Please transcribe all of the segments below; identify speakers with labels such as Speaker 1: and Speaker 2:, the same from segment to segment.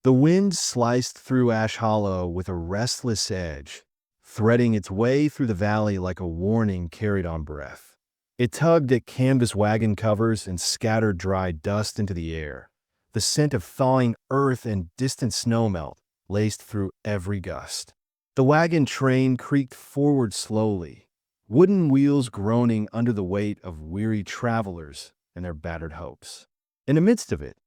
Speaker 1: The wind sliced through Ash Hollow with a restless edge, threading its way through the valley like a warning carried on breath. It tugged at canvas wagon covers and scattered dry dust into the air. The scent of thawing earth and distant snowmelt laced through every gust. The wagon train creaked forward slowly, wooden wheels groaning under the weight of weary travelers and their battered hopes. In the midst of it,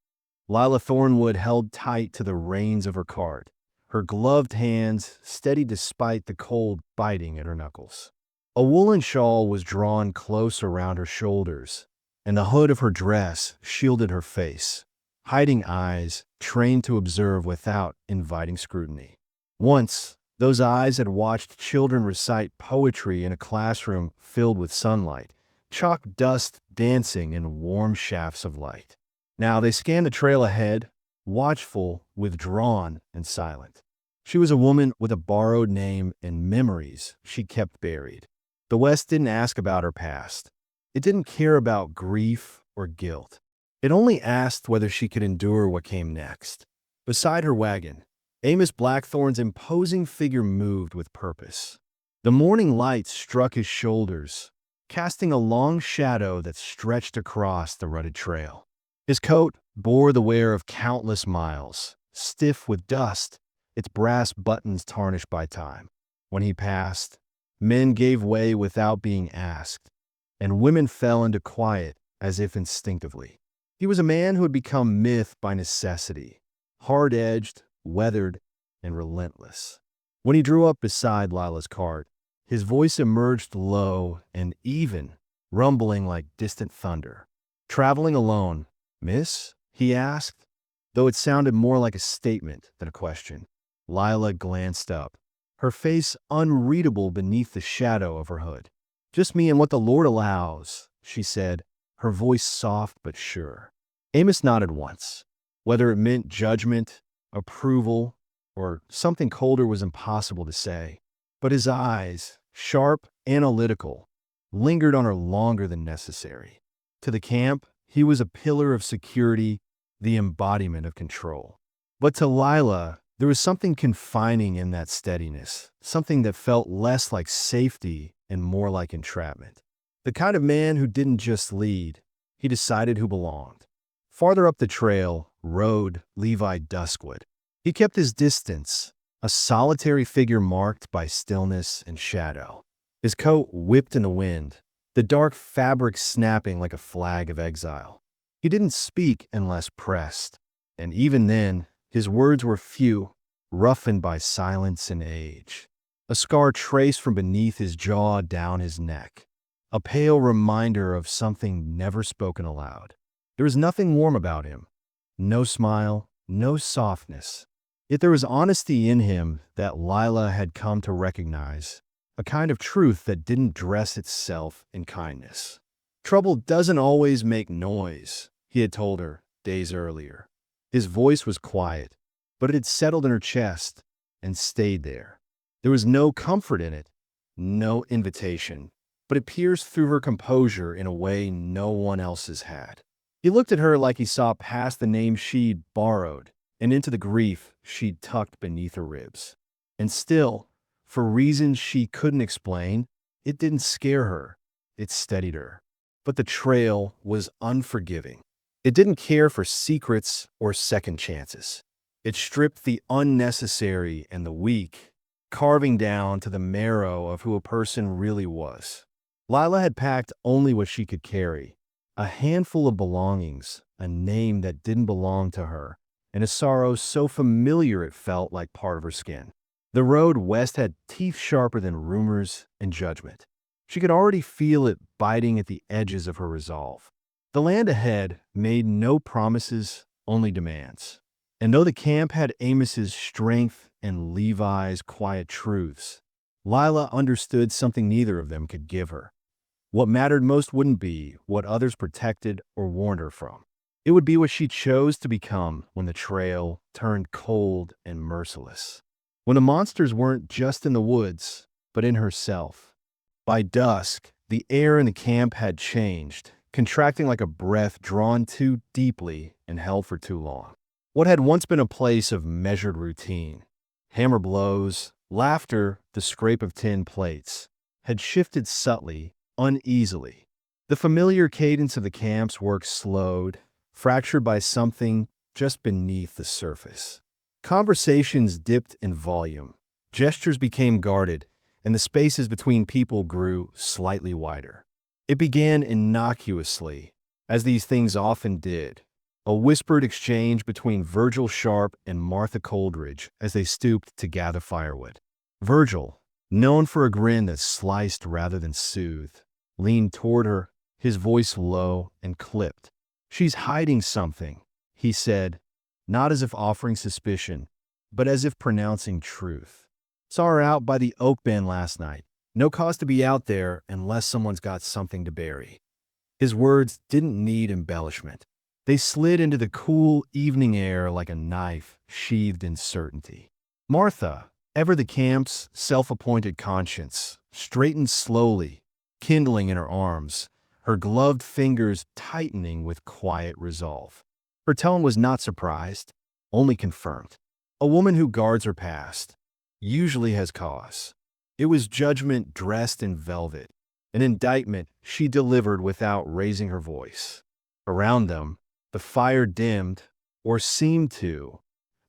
Speaker 1: Lila Thornwood held tight to the reins of her cart, her gloved hands steady despite the cold biting at her knuckles. A woolen shawl was drawn close around her shoulders, and the hood of her dress shielded her face, hiding eyes trained to observe without inviting scrutiny. Once, those eyes had watched children recite poetry in a classroom filled with sunlight, chalk dust dancing in warm shafts of light. Now they scanned the trail ahead, watchful, withdrawn, and silent. She was a woman with a borrowed name and memories she kept buried. The West didn't ask about her past. It didn't care about grief or guilt. It only asked whether she could endure what came next. Beside her wagon, Amos Blackthorn's imposing figure moved with purpose. The morning light struck his shoulders, casting a long shadow that stretched across the rutted trail. His coat bore the wear of countless miles, stiff with dust, its brass buttons tarnished by time. When he passed, men gave way without being asked, and women fell into quiet as if instinctively. He was a man who had become myth by necessity, hard-edged, weathered, and relentless. When he drew up beside Lila's cart, his voice emerged low and even, rumbling like distant thunder. "Traveling alone, miss?" he asked, though it sounded more like a statement than a question. Lila glanced up, her face unreadable beneath the shadow of her hood. "Just me and what the Lord allows," she said, her voice soft but sure. Amos nodded once. Whether it meant judgment, approval, or something colder was impossible to say. But his eyes, sharp, analytical, lingered on her longer than necessary. To the camp, he was a pillar of security, the embodiment of control. But to Lila, there was something confining in that steadiness, something that felt less like safety and more like entrapment. The kind of man who didn't just lead, he decided who belonged. Farther up the trail rode Levi Duskwood. He kept his distance, a solitary figure marked by stillness and shadow. His coat whipped in the wind, the dark fabric snapping like a flag of exile. He didn't speak unless pressed, and even then, his words were few, roughened by silence and age. A scar traced from beneath his jaw down his neck, a pale reminder of something never spoken aloud. There was nothing warm about him, no smile, no softness. Yet there was honesty in him that Lila had come to recognize, a kind of truth that didn't dress itself in kindness. "Trouble doesn't always make noise," he had told her days earlier. His voice was quiet, but it had settled in her chest and stayed there. There was no comfort in it, no invitation, but it pierced through her composure in a way no one else's had. He looked at her like he saw past the name she'd borrowed and into the grief she'd tucked beneath her ribs. And still, for reasons she couldn't explain, it didn't scare her. It steadied her. But the trail was unforgiving. It didn't care for secrets or second chances. It stripped the unnecessary and the weak, carving down to the marrow of who a person really was. Lila had packed only what she could carry, a handful of belongings, a name that didn't belong to her, and a sorrow so familiar it felt like part of her skin. The road west had teeth sharper than rumors and judgment. She could already feel it biting at the edges of her resolve. The land ahead made no promises, only demands. And though the camp had Amos's strength and Levi's quiet truths, Lila understood something neither of them could give her. What mattered most wouldn't be what others protected or warned her from. It would be what she chose to become when the trail turned cold and merciless. When the monsters weren't just in the woods, but in herself. By dusk, the air in the camp had changed, contracting like a breath drawn too deeply and held for too long. What had once been a place of measured routine, hammer blows, laughter, the scrape of tin plates, had shifted subtly, uneasily. The familiar cadence of the camp's work slowed, fractured by something just beneath the surface. Conversations dipped in volume, gestures became guarded, and the spaces between people grew slightly wider. It began innocuously, as these things often did, a whispered exchange between Virgil Sharp and Martha Coleridge as they stooped to gather firewood. Virgil, known for a grin that sliced rather than soothed, leaned toward her, his voice low and clipped. "She's hiding something," he said, not as if offering suspicion, but as if pronouncing truth. "Saw her out by the oak bend last night. No cause to be out there unless someone's got something to bury." His words didn't need embellishment. They slid into the cool evening air like a knife sheathed in certainty. Martha, ever the camp's self-appointed conscience, straightened slowly, kindling in her arms, her gloved fingers tightening with quiet resolve. Her tone was not surprised, only confirmed. A woman who guards her past usually has cause. It was judgment dressed in velvet, an indictment she delivered without raising her voice. Around them, the fire dimmed, or seemed to,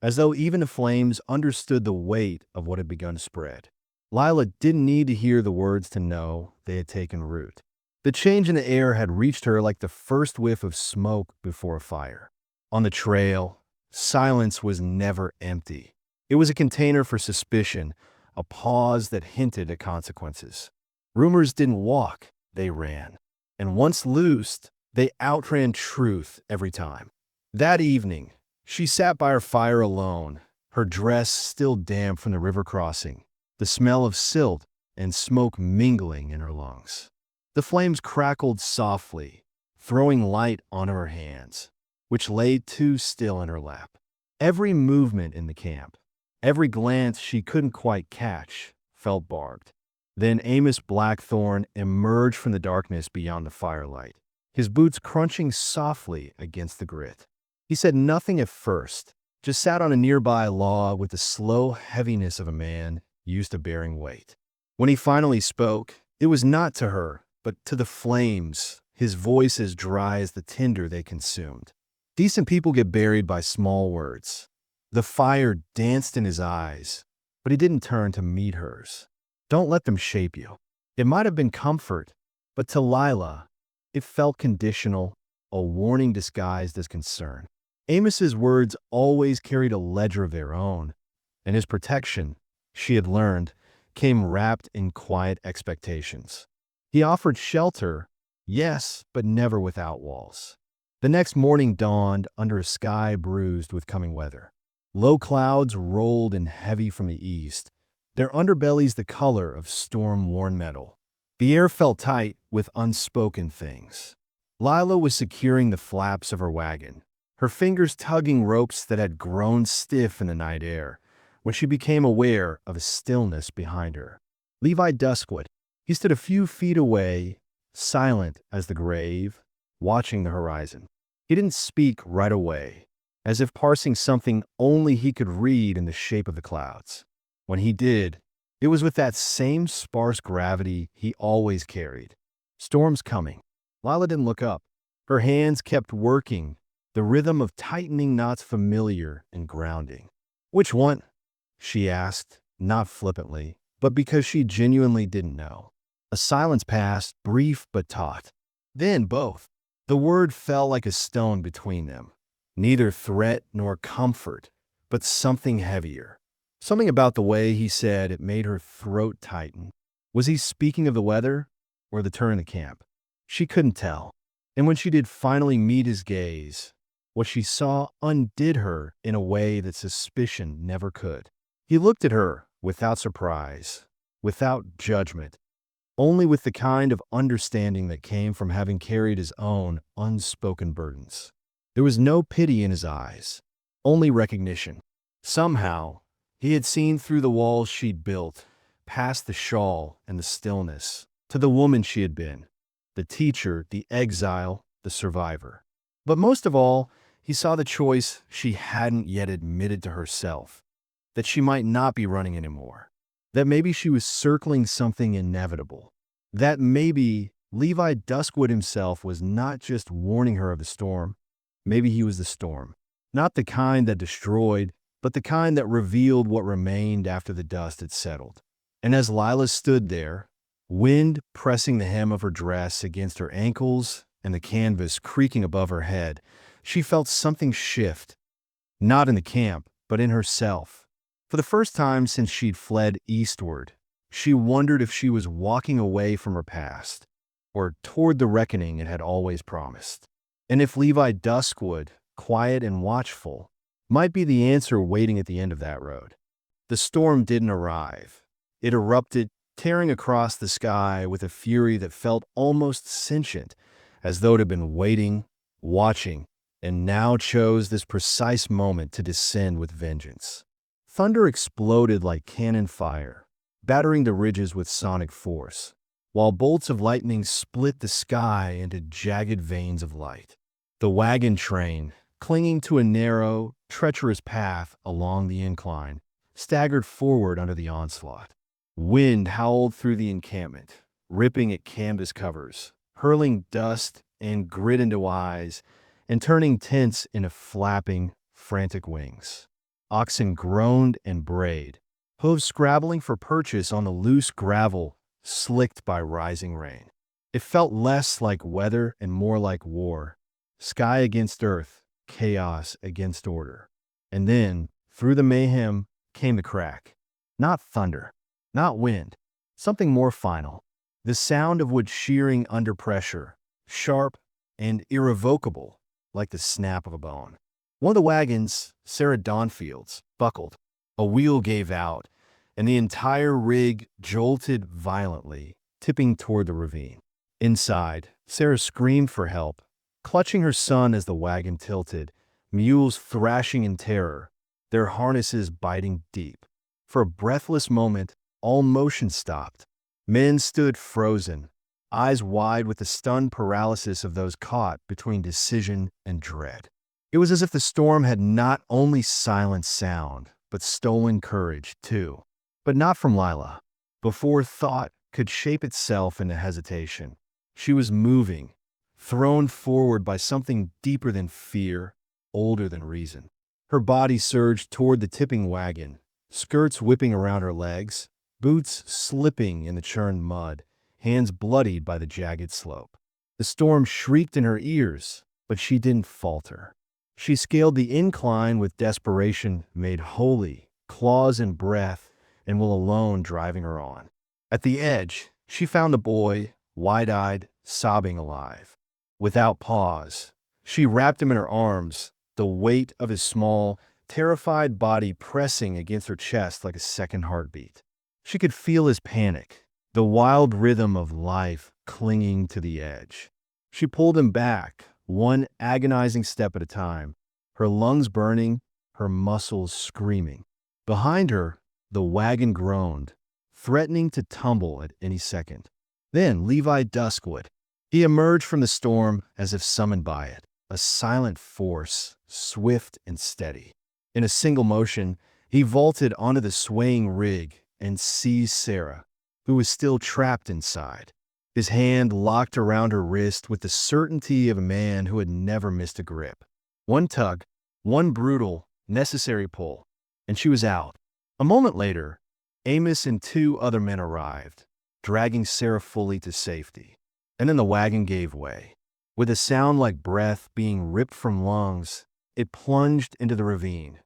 Speaker 1: as though even the flames understood the weight of what had begun to spread. Lila didn't need to hear the words to know they had taken root. The change in the air had reached her like the first whiff of smoke before a fire. On the trail, silence was never empty. It was a container for suspicion, a pause that hinted at consequences. Rumors didn't walk, they ran. And once loosed, they outran truth every time. That evening, she sat by her fire alone, her dress still damp from the river crossing, the smell of silt and smoke mingling in her lungs. The flames crackled softly, throwing light on her hands, which lay too still in her lap. Every movement in the camp, every glance she couldn't quite catch, felt barbed. Then Amos Blackthorn emerged from the darkness beyond the firelight, his boots crunching softly against the grit. He said nothing at first, just sat on a nearby log with the slow heaviness of a man used to bearing weight. When he finally spoke, it was not to her, but to the flames, his voice as dry as the tinder they consumed. Decent people get buried by small words. The fire danced in his eyes, but he didn't turn to meet hers. Don't let them shape you. It might have been comfort, but to Lila, it felt conditional, a warning disguised as concern. Amos's words always carried a ledger of their own, and his protection, she had learned, came wrapped in quiet expectations. He offered shelter, yes, but never without walls. The next morning dawned under a sky bruised with coming weather. Low clouds rolled in heavy from the east, their underbellies the color of storm-worn metal. The air felt tight with unspoken things. Lila was securing the flaps of her wagon, her fingers tugging ropes that had grown stiff in the night air, when she became aware of a stillness behind her. Levi Duskwood, he stood a few feet away, silent as the grave, watching the horizon. He didn't speak right away, as if parsing something only he could read in the shape of the clouds. When he did, it was with that same sparse gravity he always carried. Storm's coming. Lila didn't look up. Her hands kept working, the rhythm of tightening knots familiar and grounding. "Which one?" she asked, not flippantly, but because she genuinely didn't know. A silence passed, brief but taut. Then both. The word fell like a stone between them. Neither threat nor comfort, but something heavier. Something about the way he said it made her throat tighten. Was he speaking of the weather or the turn in the camp? She couldn't tell. And when she did finally meet his gaze, what she saw undid her in a way that suspicion never could. He looked at her without surprise, without judgment, only with the kind of understanding that came from having carried his own unspoken burdens. There was no pity in his eyes, only recognition. Somehow, he had seen through the walls she'd built, past the shawl and the stillness, to the woman she had been, the teacher, the exile, the survivor. But most of all, He saw the choice she hadn't yet admitted to herself, that she might not be running anymore, that maybe she was circling something inevitable, that maybe Levi Duskwood himself was not just warning her of the storm, maybe he was the storm. Not the kind that destroyed, but the kind that revealed what remained after the dust had settled. And as Lila stood there, wind pressing the hem of her dress against her ankles and the canvas creaking above her head, she felt something shift, not in the camp, but in herself. For the first time since she'd fled eastward, she wondered if she was walking away from her past, or toward the reckoning it had always promised. And if Levi Duskwood, quiet and watchful, might be the answer waiting at the end of that road. The storm didn't arrive. It erupted, tearing across the sky with a fury that felt almost sentient, as though it had been waiting, watching, and now chose this precise moment to descend with vengeance. Thunder exploded like cannon fire, battering the ridges with sonic force, while bolts of lightning split the sky into jagged veins of light. The wagon train, clinging to a narrow, treacherous path along the incline, staggered forward under the onslaught. Wind howled through the encampment, ripping at canvas covers, hurling dust and grit into eyes, and turning tents into flapping, frantic wings. Oxen groaned and brayed, hooves scrabbling for purchase on the loose gravel slicked by rising rain. It felt less like weather and more like war. Sky against earth, chaos against order. And then, through the mayhem, came the crack. Not thunder, not wind, something more final. The sound of wood shearing under pressure, sharp and irrevocable, like the snap of a bone. One of the wagons, Sarah Dawnfield's, buckled. A wheel gave out, and the entire rig jolted violently, tipping toward the ravine. Inside, Sarah screamed for help, clutching her son as the wagon tilted, mules thrashing in terror, their harnesses biting deep. For a breathless moment, all motion stopped. Men stood frozen, eyes wide with the stunned paralysis of those caught between decision and dread. It was as if the storm had not only silenced sound, but stolen courage, too. But not from Lila. Before thought could shape itself into hesitation, she was moving, thrown forward by something deeper than fear, older than reason. Her body surged toward the tipping wagon, skirts whipping around her legs, boots slipping in the churned mud, hands bloodied by the jagged slope. The storm shrieked in her ears, but she didn't falter. She scaled the incline with desperation made holy, claws and breath, and will alone driving her on. At the edge, she found the boy, wide-eyed, sobbing alive. Without pause, she wrapped him in her arms, the weight of his small, terrified body pressing against her chest like a second heartbeat. She could feel his panic, the wild rhythm of life clinging to the edge. She pulled him back, one agonizing step at a time, her lungs burning, her muscles screaming. Behind her, the wagon groaned, threatening to tumble at any second. Then Levi Duskwood. He emerged from the storm as if summoned by it, a silent force, swift and steady. In a single motion, he vaulted onto the swaying rig and seized Sarah, who was still trapped inside. His hand locked around her wrist with the certainty of a man who had never missed a grip. One tug, one brutal, necessary pull, and she was out. A moment later, Amos and two other men arrived, dragging Sarah fully to safety. And then the wagon gave way. With a sound like breath being ripped from lungs, it plunged into the ravine,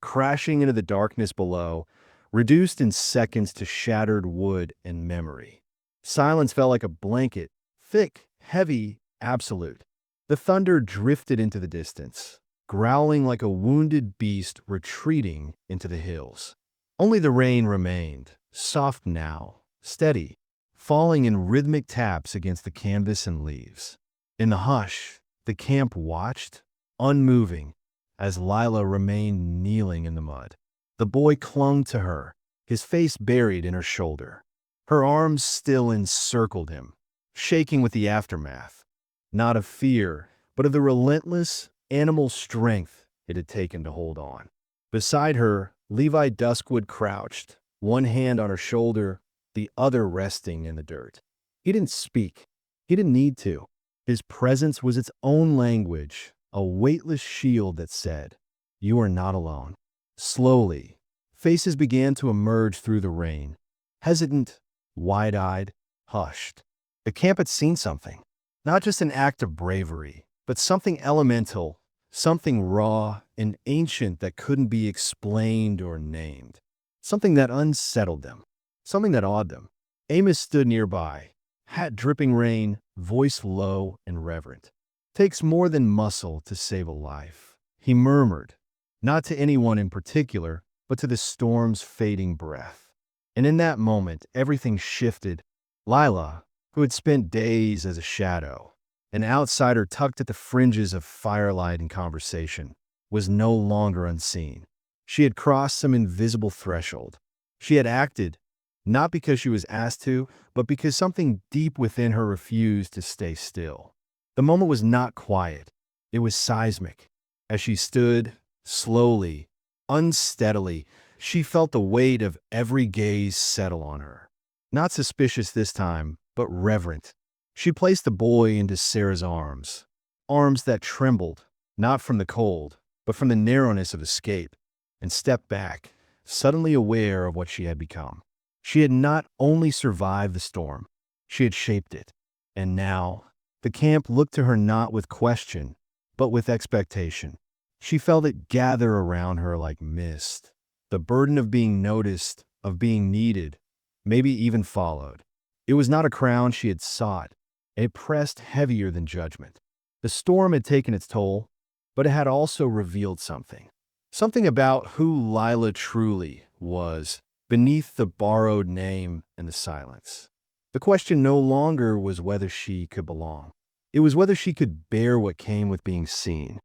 Speaker 1: crashing into the darkness below, reduced in seconds to shattered wood and memory. Silence fell like a blanket, thick, heavy, absolute. The thunder drifted into the distance, growling like a wounded beast retreating into the hills. Only the rain remained, soft now, steady, falling in rhythmic taps against the canvas and leaves. In the hush, the camp watched, unmoving, as Lila remained kneeling in the mud. The boy clung to her, his face buried in her shoulder. Her arms still encircled him, shaking with the aftermath, not of fear, but of the relentless, animal strength it had taken to hold on. Beside her, Levi Duskwood crouched, one hand on her shoulder, the other resting in the dirt. He didn't speak. He didn't need to. His presence was its own language, a weightless shield that said, "You are not alone." Slowly, faces began to emerge through the rain. Hesitant, wide-eyed, hushed. The camp had seen something. Not just an act of bravery, but something elemental, something raw and ancient that couldn't be explained or named. Something that unsettled them. Something that awed them. Amos stood nearby, hat dripping rain, voice low and reverent. "Takes more than muscle to save a life," he murmured, not to anyone in particular, but to the storm's fading breath. And in that moment, everything shifted. Lila, who had spent days as a shadow, an outsider tucked at the fringes of firelight and conversation, was no longer unseen. She had crossed some invisible threshold. She had acted, not because she was asked to, but because something deep within her refused to stay still. The moment was not quiet. It was seismic. As she stood, slowly, unsteadily, she felt the weight of every gaze settle on her. Not suspicious this time, but reverent. She placed the boy into Sarah's arms. Arms that trembled, not from the cold, but from the narrowness of escape, and stepped back, suddenly aware of what she had become. She had not only survived the storm, she had shaped it. And now, the camp looked to her not with question, but with expectation. She felt it gather around her like mist. The burden of being noticed, of being needed, maybe even followed. It was not a crown she had sought. It pressed heavier than judgment. The storm had taken its toll, but it had also revealed something. Something about who Lila truly was, beneath the borrowed name and the silence. The question no longer was whether she could belong. It was whether she could bear what came with being seen.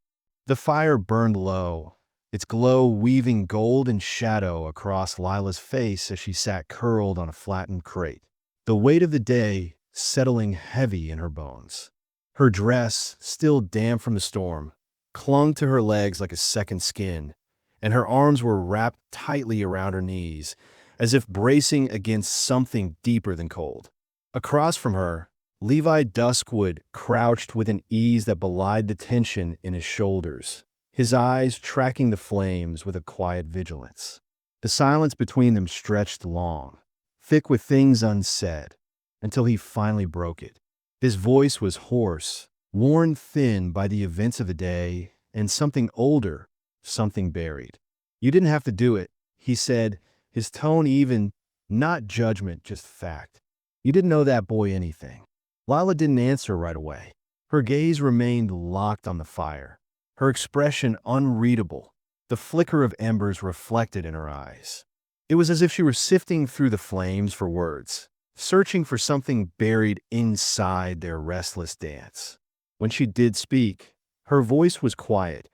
Speaker 1: The fire burned low, its glow weaving golden shadow across Lila's face as she sat curled on a flattened crate, the weight of the day settling heavy in her bones. Her dress, still damp from the storm, clung to her legs like a second skin, and her arms were wrapped tightly around her knees, as if bracing against something deeper than cold. Across from her, Levi Duskwood crouched with an ease that belied the tension in his shoulders, his eyes tracking the flames with a quiet vigilance. The silence between them stretched long, thick with things unsaid, until he finally broke it. His voice was hoarse, worn thin by the events of the day, and something older, something buried. "You didn't have to do it," he said, his tone even, not judgment, just fact. "You didn't know that boy anything." Lila didn't answer right away. Her gaze remained locked on the fire, her expression unreadable, the flicker of embers reflected in her eyes. It was as if she were sifting through the flames for words, searching for something buried inside their restless dance. When she did speak, her voice was quiet,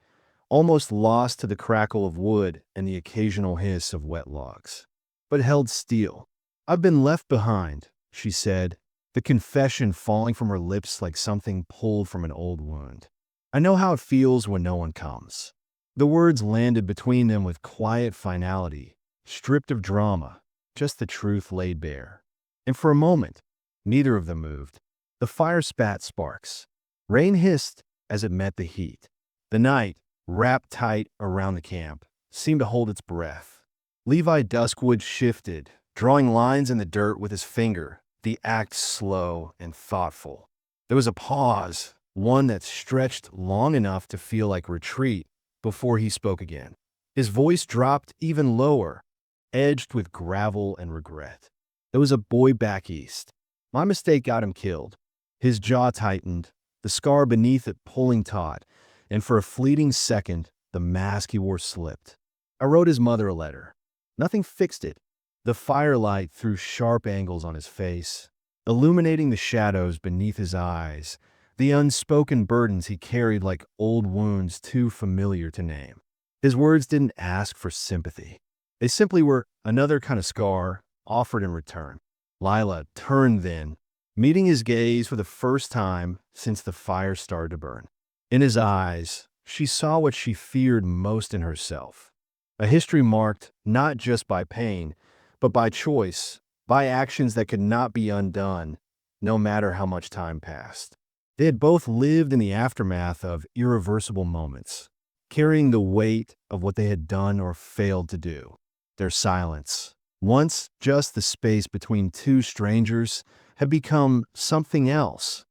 Speaker 1: almost lost to the crackle of wood and the occasional hiss of wet logs, but held steel. "I've been left behind," she said, the confession falling from her lips like something pulled from an old wound. "I know how it feels when no one comes." The words landed between them with quiet finality, stripped of drama, just the truth laid bare. And for a moment, neither of them moved. The fire spat sparks. Rain hissed as it met the heat. The night, wrapped tight around the camp, seemed to hold its breath. Levi Duskwood shifted, drawing lines in the dirt with his finger, the act slow and thoughtful. There was a pause, one that stretched long enough to feel like retreat, before he spoke again. His voice dropped even lower, edged with gravel and regret. "There was a boy back east. My mistake got him killed." His jaw tightened, the scar beneath it pulling taut, and for a fleeting second, the mask he wore slipped. "I wrote his mother a letter. Nothing fixed it." The firelight threw sharp angles on his face, illuminating the shadows beneath his eyes, the unspoken burdens he carried like old wounds too familiar to name. His words didn't ask for sympathy. They simply were another kind of scar offered in return. Lila turned then, meeting his gaze for the first time since the fire started to burn. In his eyes, She saw what she feared most in herself. A history marked not just by pain, but by choice, by actions that could not be undone, no matter how much time passed. They had both lived in the aftermath of irreversible moments, carrying the weight of what they had done or failed to do. Their silence, once just the space between two strangers, had become something else,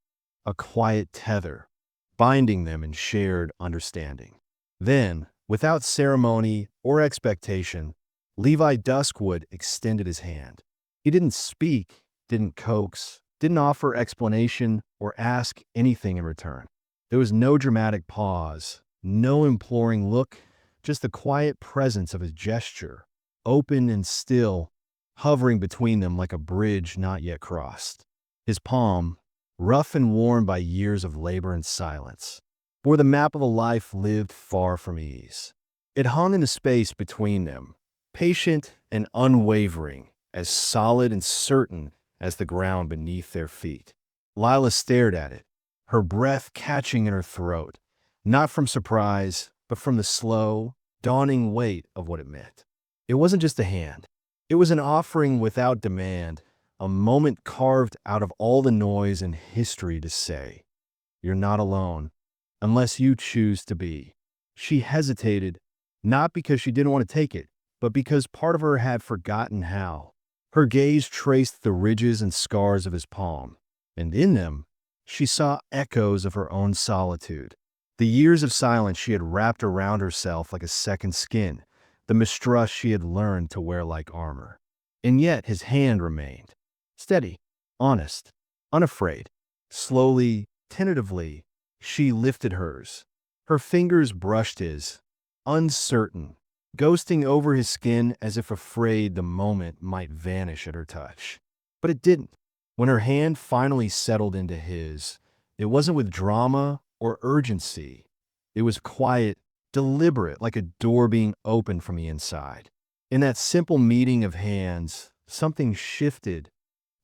Speaker 1: a quiet tether, binding them in shared understanding. Then, without ceremony or expectation, Levi Duskwood extended his hand. He didn't speak, didn't coax, didn't offer explanation or ask anything in return. There was no dramatic pause, no imploring look, just the quiet presence of his gesture, open and still, hovering between them like a bridge not yet crossed. His palm, rough and worn by years of labor and silence, bore the map of a life lived far from ease. It hung in the space between them, patient and unwavering, as solid and certain as the ground beneath their feet. Lila stared at it, her breath catching in her throat, not from surprise, but from the slow, dawning weight of what it meant. It wasn't just a hand. It was an offering without demand, a moment carved out of all the noise and history to say, "You're not alone, unless you choose to be." She hesitated, not because she didn't want to take it, but because part of her had forgotten how. Her gaze traced the ridges and scars of his palm, and in them, she saw echoes of her own solitude. The years of silence she had wrapped around herself like a second skin, the mistrust she had learned to wear like armor. And yet his hand remained. Steady, honest, unafraid. Slowly, tentatively, she lifted hers. Her fingers brushed his, uncertain, ghosting over his skin as if afraid the moment might vanish at her touch. But it didn't. When her hand finally settled into his, it wasn't with drama or urgency. It was quiet, deliberate, like a door being opened from the inside. In that simple meeting of hands, something shifted,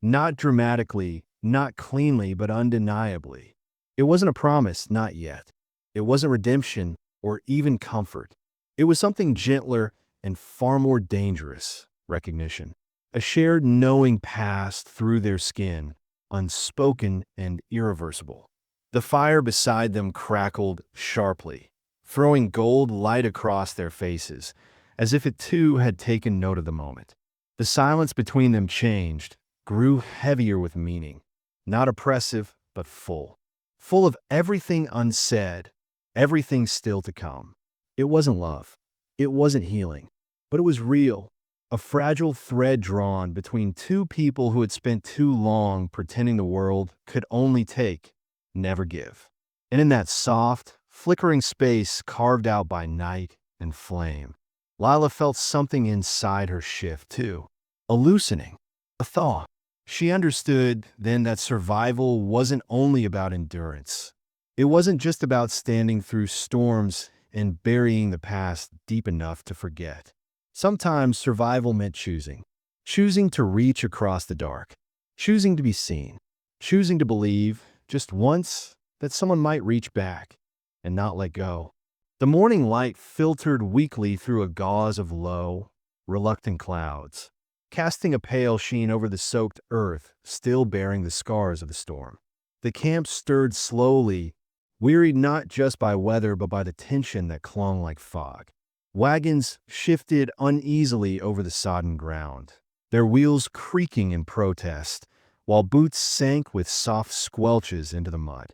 Speaker 1: not dramatically, not cleanly, but undeniably. It wasn't a promise, not yet. It wasn't redemption or even comfort. It was something gentler and far more dangerous, recognition. A shared knowing passed through their skin, unspoken and irreversible. The fire beside them crackled sharply, throwing gold light across their faces, as if it too had taken note of the moment. The silence between them changed, grew heavier with meaning, not oppressive, but full. Full of everything unsaid, everything still to come. It wasn't love. It wasn't healing. But it was real. A fragile thread drawn between two people who had spent too long pretending the world could only take, never give. And in that soft, flickering space carved out by night and flame, Lila felt something inside her shift too. A loosening. A thaw. She understood then that survival wasn't only about endurance. It wasn't just about standing through storms and burying the past deep enough to forget. Sometimes survival meant choosing. Choosing to reach across the dark. Choosing to be seen. Choosing to believe, just once, that someone might reach back and not let go. The morning light filtered weakly through a gauze of low, reluctant clouds, casting a pale sheen over the soaked earth still bearing the scars of the storm. The camp stirred slowly, wearied not just by weather but by the tension that clung like fog. Wagons shifted uneasily over the sodden ground, their wheels creaking in protest, while boots sank with soft squelches into the mud.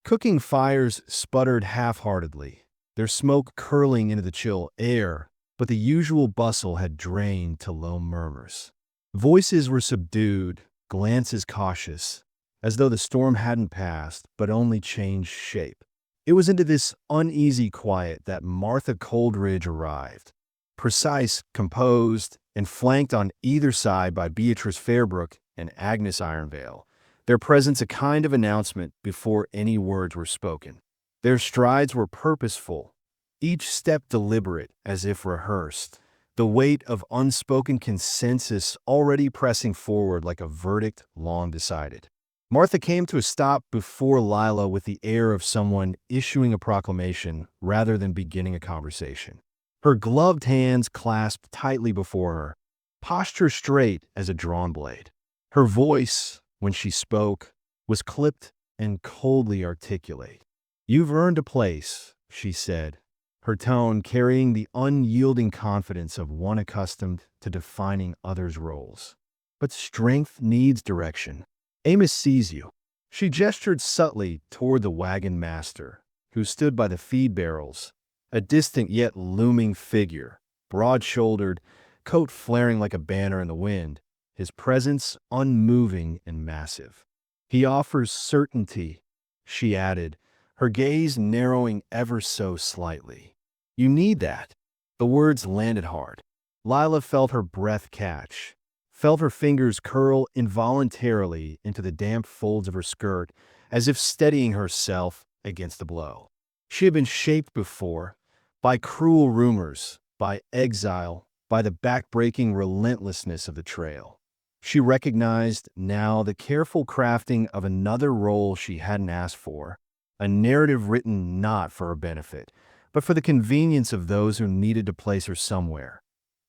Speaker 1: Cooking fires sputtered half-heartedly, their smoke curling into the chill air, but the usual bustle had drained to low murmurs. Voices were subdued, glances cautious, as though the storm hadn't passed, but only changed shape. It was into this uneasy quiet that Martha Coldridge arrived, precise, composed, and flanked on either side by Beatrice Fairbrook and Agnes Ironvale, their presence a kind of announcement before any words were spoken. Their strides were purposeful, each step deliberate as if rehearsed, the weight of unspoken consensus already pressing forward like a verdict long decided. Martha came to a stop before Lila with the air of someone issuing a proclamation rather than beginning a conversation. Her gloved hands clasped tightly before her, posture straight as a drawn blade. Her voice, when she spoke, was clipped and coldly articulate. "You've earned a place," she said, her tone carrying the unyielding confidence of one accustomed to defining others' roles. "But strength needs direction. Amos sees you." She gestured subtly toward the wagon master, who stood by the feed barrels, a distant yet looming figure, broad-shouldered, coat flaring like a banner in the wind, his presence unmoving and massive. "He offers certainty," she added, her gaze narrowing ever so slightly. "You need that." The words landed hard. Lila felt her breath catch, felt her fingers curl involuntarily into the damp folds of her skirt, as if steadying herself against the blow. She had been shaped before, by cruel rumors, by exile, by the backbreaking relentlessness of the trail. She recognized now the careful crafting of another role she hadn't asked for, a narrative written not for her benefit, but for the convenience of those who needed to place her somewhere,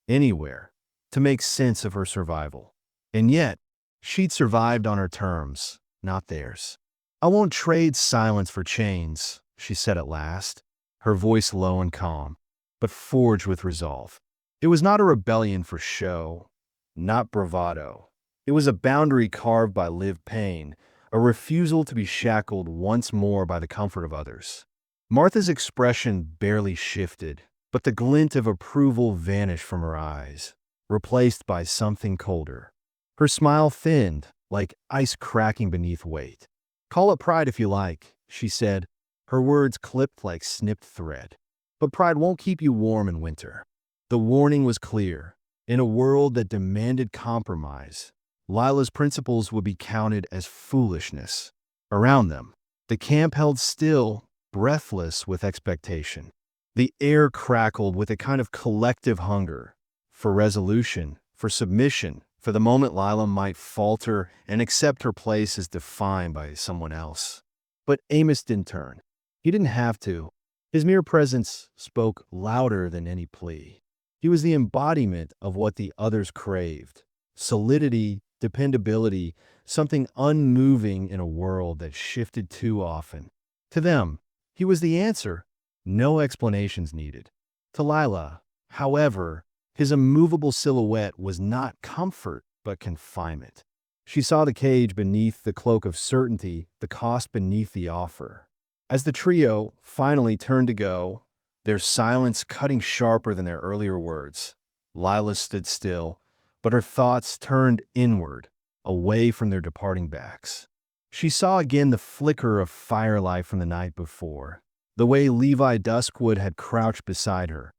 Speaker 1: anywhere, to make sense of her survival. And yet, she'd survived on her terms, not theirs. "I won't trade silence for chains," she said at last, her voice low and calm, but forged with resolve. It was not a rebellion for show, not bravado. It was a boundary carved by lived pain, a refusal to be shackled once more by the comfort of others. Martha's expression barely shifted, but the glint of approval vanished from her eyes, replaced by something colder. Her smile thinned, like ice cracking beneath weight. "Call it pride if you like," she said, her words clipped like snipped thread. "But pride won't keep you warm in winter." The warning was clear. In a world that demanded compromise, Lila's principles would be counted as foolishness. Around them, the camp held still, breathless with expectation. The air crackled with a kind of collective hunger for resolution, for submission, for the moment Lila might falter and accept her place as defined by someone else. But Amos didn't turn. He didn't have to. His mere presence spoke louder than any plea. He was the embodiment of what the others craved: solidity, dependability, something unmoving in a world that shifted too often. To them, he was the answer. No explanations needed. To Lila, however, his immovable silhouette was not comfort but confinement. She saw the cage beneath the cloak of certainty, the cost beneath the offer. As the trio finally turned to go, their silence cutting sharper than their earlier words, Lila stood still, but her thoughts turned inward, away from their departing backs. She saw again the flicker of firelight from the night before, the way Levi Duskwood had crouched beside her,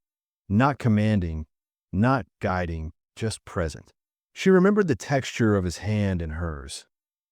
Speaker 1: not commanding, not guiding, just present. She remembered the texture of his hand in hers,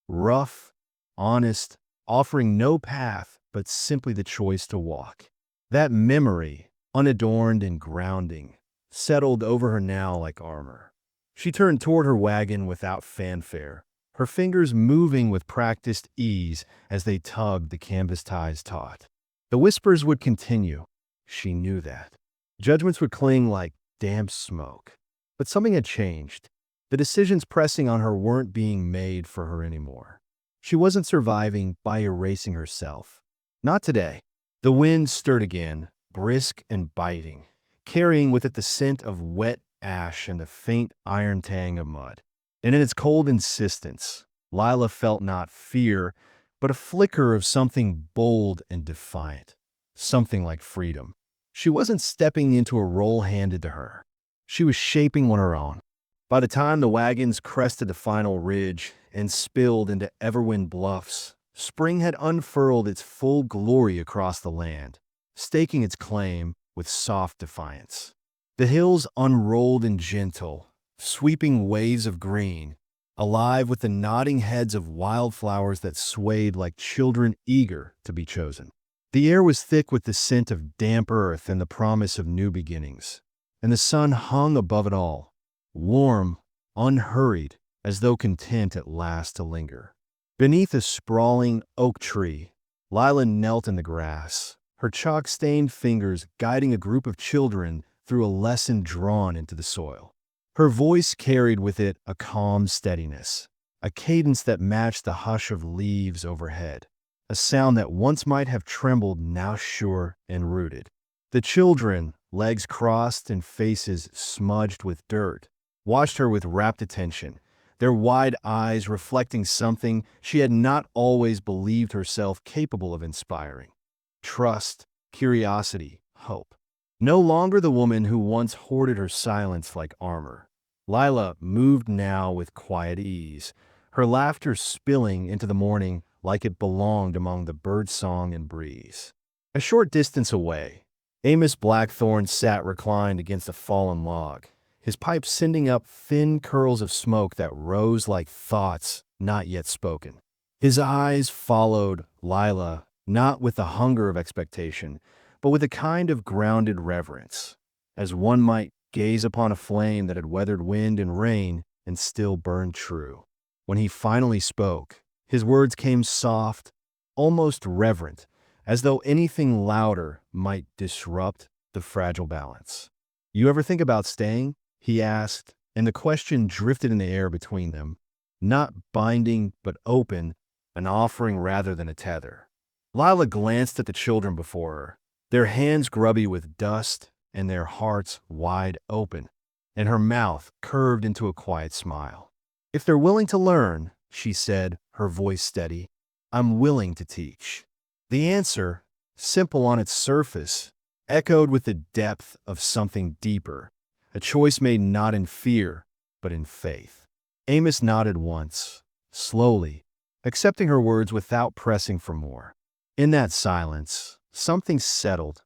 Speaker 1: rough, honest, offering no path but simply the choice to walk. That memory, unadorned and grounding, settled over her now like armor. She turned toward her wagon without fanfare, her fingers moving with practiced ease as they tugged the canvas ties taut. The whispers would continue. She knew that. Judgments would cling like damp smoke. But something had changed. The decisions pressing on her weren't being made for her anymore. She wasn't surviving by erasing herself. Not today. The wind stirred again, brisk and biting, carrying with it the scent of wet ash and the faint iron tang of mud. And in its cold insistence, Lila felt not fear, but a flicker of something bold and defiant, something like freedom. She wasn't stepping into a role handed to her. She was shaping one of her own. By the time the wagons crested the final ridge and spilled into Everwind Bluffs, spring had unfurled its full glory across the land, staking its claim with soft defiance. The hills unrolled and gentle, sweeping waves of green, alive with the nodding heads of wildflowers that swayed like children eager to be chosen. The air was thick with the scent of damp earth and the promise of new beginnings, and the sun hung above it all, warm, unhurried, as though content at last to linger. Beneath a sprawling oak tree, Lila knelt in the grass, her chalk-stained fingers guiding a group of children through a lesson drawn into the soil. Her voice carried with it a calm steadiness, a cadence that matched the hush of leaves overhead, a sound that once might have trembled, now sure and rooted. The children, legs crossed and faces smudged with dirt, watched her with rapt attention, their wide eyes reflecting something she had not always believed herself capable of inspiring: trust, curiosity, hope. No longer the woman who once hoarded her silence like armor, Lila moved now with quiet ease, her laughter spilling into the morning like it belonged among the birdsong and breeze. A short distance away, Amos Blackthorne sat reclined against a fallen log, his pipe sending up thin curls of smoke that rose like thoughts not yet spoken. His eyes followed Lila, not with the hunger of expectation, but with a kind of grounded reverence, as one might gaze upon a flame that had weathered wind and rain and still burned true. When he finally spoke, his words came soft, almost reverent, as though anything louder might disrupt the fragile balance. "You ever think about staying?" he asked, and the question drifted in the air between them, not binding but open, an offering rather than a tether. Lila glanced at the children before her, their hands grubby with dust and their hearts wide open, and her mouth curved into a quiet smile. "If they're willing to learn," she said, her voice steady, "I'm willing to teach." The answer, simple on its surface, echoed with the depth of something deeper, a choice made not in fear, but in faith. Amos nodded once, slowly, accepting her words without pressing for more. In that silence, something settled,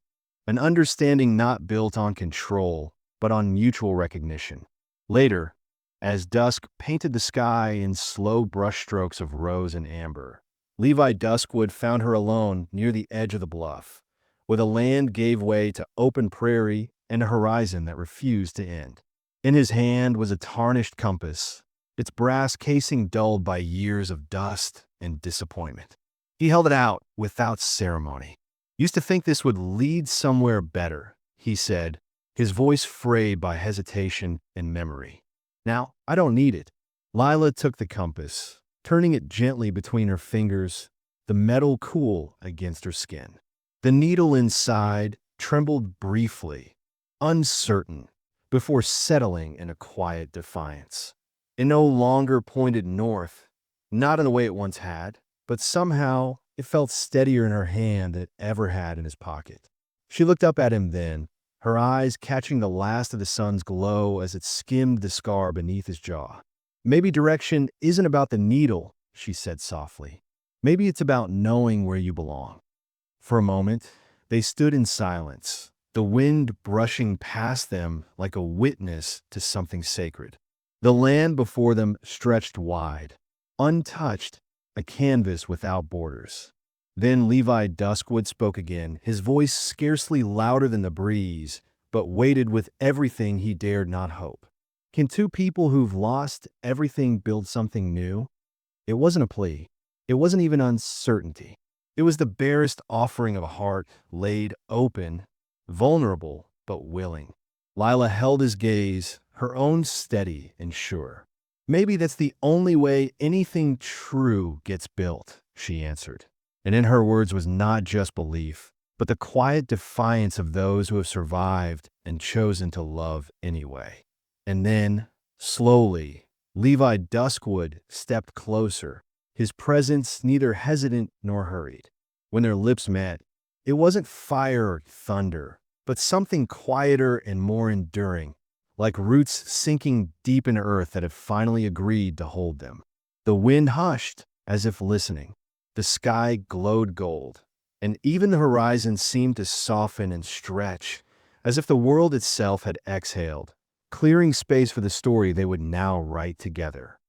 Speaker 1: an understanding not built on control, but on mutual recognition. Later, as dusk painted the sky in slow brushstrokes of rose and amber, Levi Duskwood found her alone near the edge of the bluff, where the land gave way to open prairie and a horizon that refused to end. In his hand was a tarnished compass, its brass casing dulled by years of dust and disappointment. He held it out without ceremony. "Used to think this would lead somewhere better," he said, his voice frayed by hesitation and memory. "Now, I don't need it." Lila took the compass, turning it gently between her fingers, the metal cool against her skin. The needle inside trembled briefly, uncertain, before settling in a quiet defiance. It no longer pointed north, not in the way it once had, but somehow it felt steadier in her hand than it ever had in his pocket. She looked up at him then, her eyes catching the last of the sun's glow as it skimmed the scar beneath his jaw. "Maybe direction isn't about the needle," she said softly. "Maybe it's about knowing where you belong." For a moment, they stood in silence, the wind brushing past them like a witness to something sacred. The land before them stretched wide, untouched, a canvas without borders. Then Levi Duskwood spoke again, his voice scarcely louder than the breeze, but weighted with everything he dared not hope. "Can two people who've lost everything build something new?" It wasn't a plea. It wasn't even uncertainty. It was the barest offering of a heart laid open, vulnerable but willing. Lila held his gaze, her own steady and sure. "Maybe that's the only way anything true gets built," she answered. And in her words was not just belief, but the quiet defiance of those who have survived and chosen to love anyway. And then, slowly, Levi Duskwood stepped closer, his presence neither hesitant nor hurried. When their lips met, it wasn't fire or thunder, but something quieter and more enduring, like roots sinking deep in earth that had finally agreed to hold them. The wind hushed, as if listening. The sky glowed gold, and even the horizon seemed to soften and stretch, as if the world itself had exhaled, clearing space for the story they would now write together.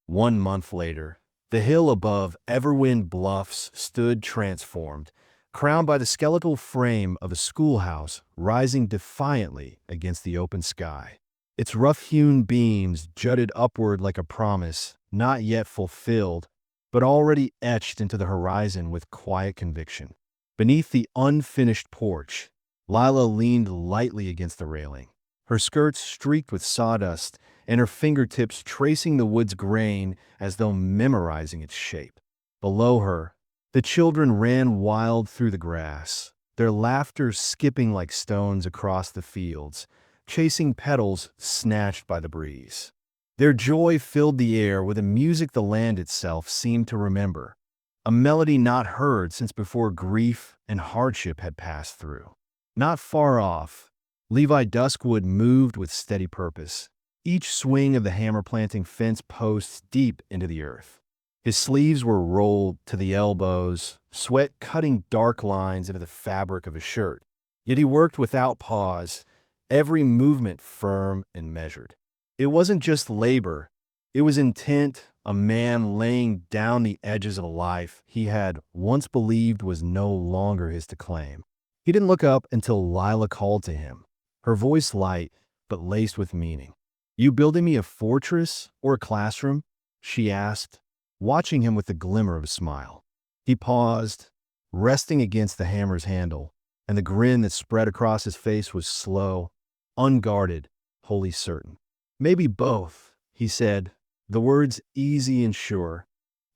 Speaker 1: 1 month later, the hill above Everwind Bluffs stood transformed, crowned by the skeletal frame of a schoolhouse rising defiantly against the open sky. Its rough-hewn beams jutted upward like a promise, not yet fulfilled, but already etched into the horizon with quiet conviction. Beneath the unfinished porch, Lila leaned lightly against the railing, her skirts streaked with sawdust and her fingertips tracing the wood's grain as though memorizing its shape. Below her, the children ran wild through the grass, their laughter skipping like stones across the fields, chasing petals snatched by the breeze. Their joy filled the air with a music the land itself seemed to remember, a melody not heard since before grief and hardship had passed through. Not far off, Levi Duskwood moved with steady purpose, each swing of the hammer-planting fence posts deep into the earth. His sleeves were rolled to the elbows, sweat cutting dark lines into the fabric of his shirt. Yet he worked without pause, every movement firm and measured. It wasn't just labor, it was intent, a man laying down the edges of a life he had once believed was no longer his to claim. He didn't look up until Lila called to him, her voice light but laced with meaning. "You building me a fortress or a classroom?" she asked, watching him with the glimmer of a smile. He paused, resting against the hammer's handle, and the grin that spread across his face was slow, unguarded, wholly certain. "Maybe both," he said, the words easy and sure,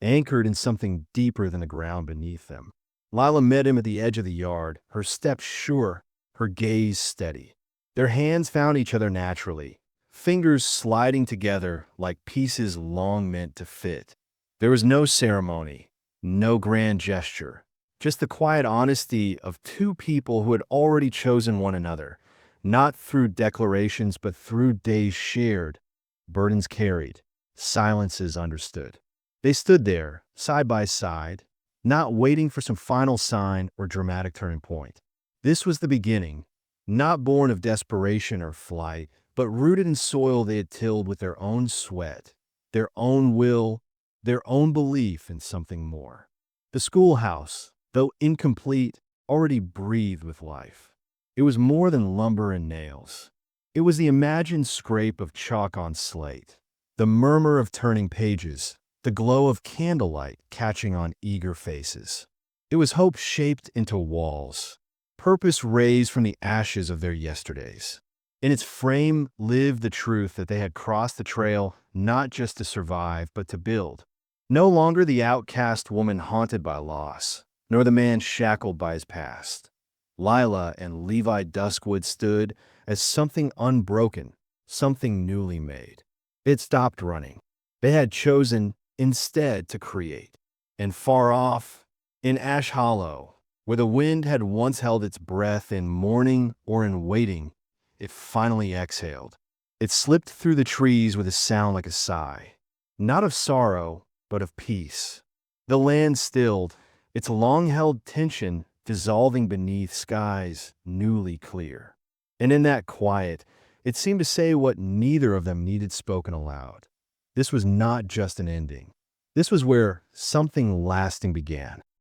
Speaker 1: anchored in something deeper than the ground beneath them. Lila met him at the edge of the yard, her step sure, her gaze steady. Their hands found each other naturally, fingers sliding together like pieces long meant to fit. There was no ceremony, no grand gesture, just the quiet honesty of two people who had already chosen one another, not through declarations but through days shared, burdens carried, silences understood. They stood there, side by side, not waiting for some final sign or dramatic turning point. This was the beginning, not born of desperation or flight, but rooted in soil they had tilled with their own sweat, their own will, their own belief in something more. The schoolhouse, though incomplete, already breathed with life. It was more than lumber and nails. It was the imagined scrape of chalk on slate, the murmur of turning pages, the glow of candlelight catching on eager faces. It was hope shaped into walls, purpose raised from the ashes of their yesterdays. In its frame lived the truth that they had crossed the trail not just to survive, but to build. No longer the outcast woman haunted by loss, nor the man shackled by his past. Lila and Levi Duskwood stood as something unbroken, something newly made. It stopped running. They had chosen instead to create. And far off, in Ash Hollow, where the wind had once held its breath in mourning or in waiting, it finally exhaled. It slipped through the trees with a sound like a sigh, not of sorrow, but of peace. The land stilled, its long-held tension dissolving beneath skies newly clear. And in that quiet, it seemed to say what neither of them needed spoken aloud. This was not just an ending. This was where something lasting began.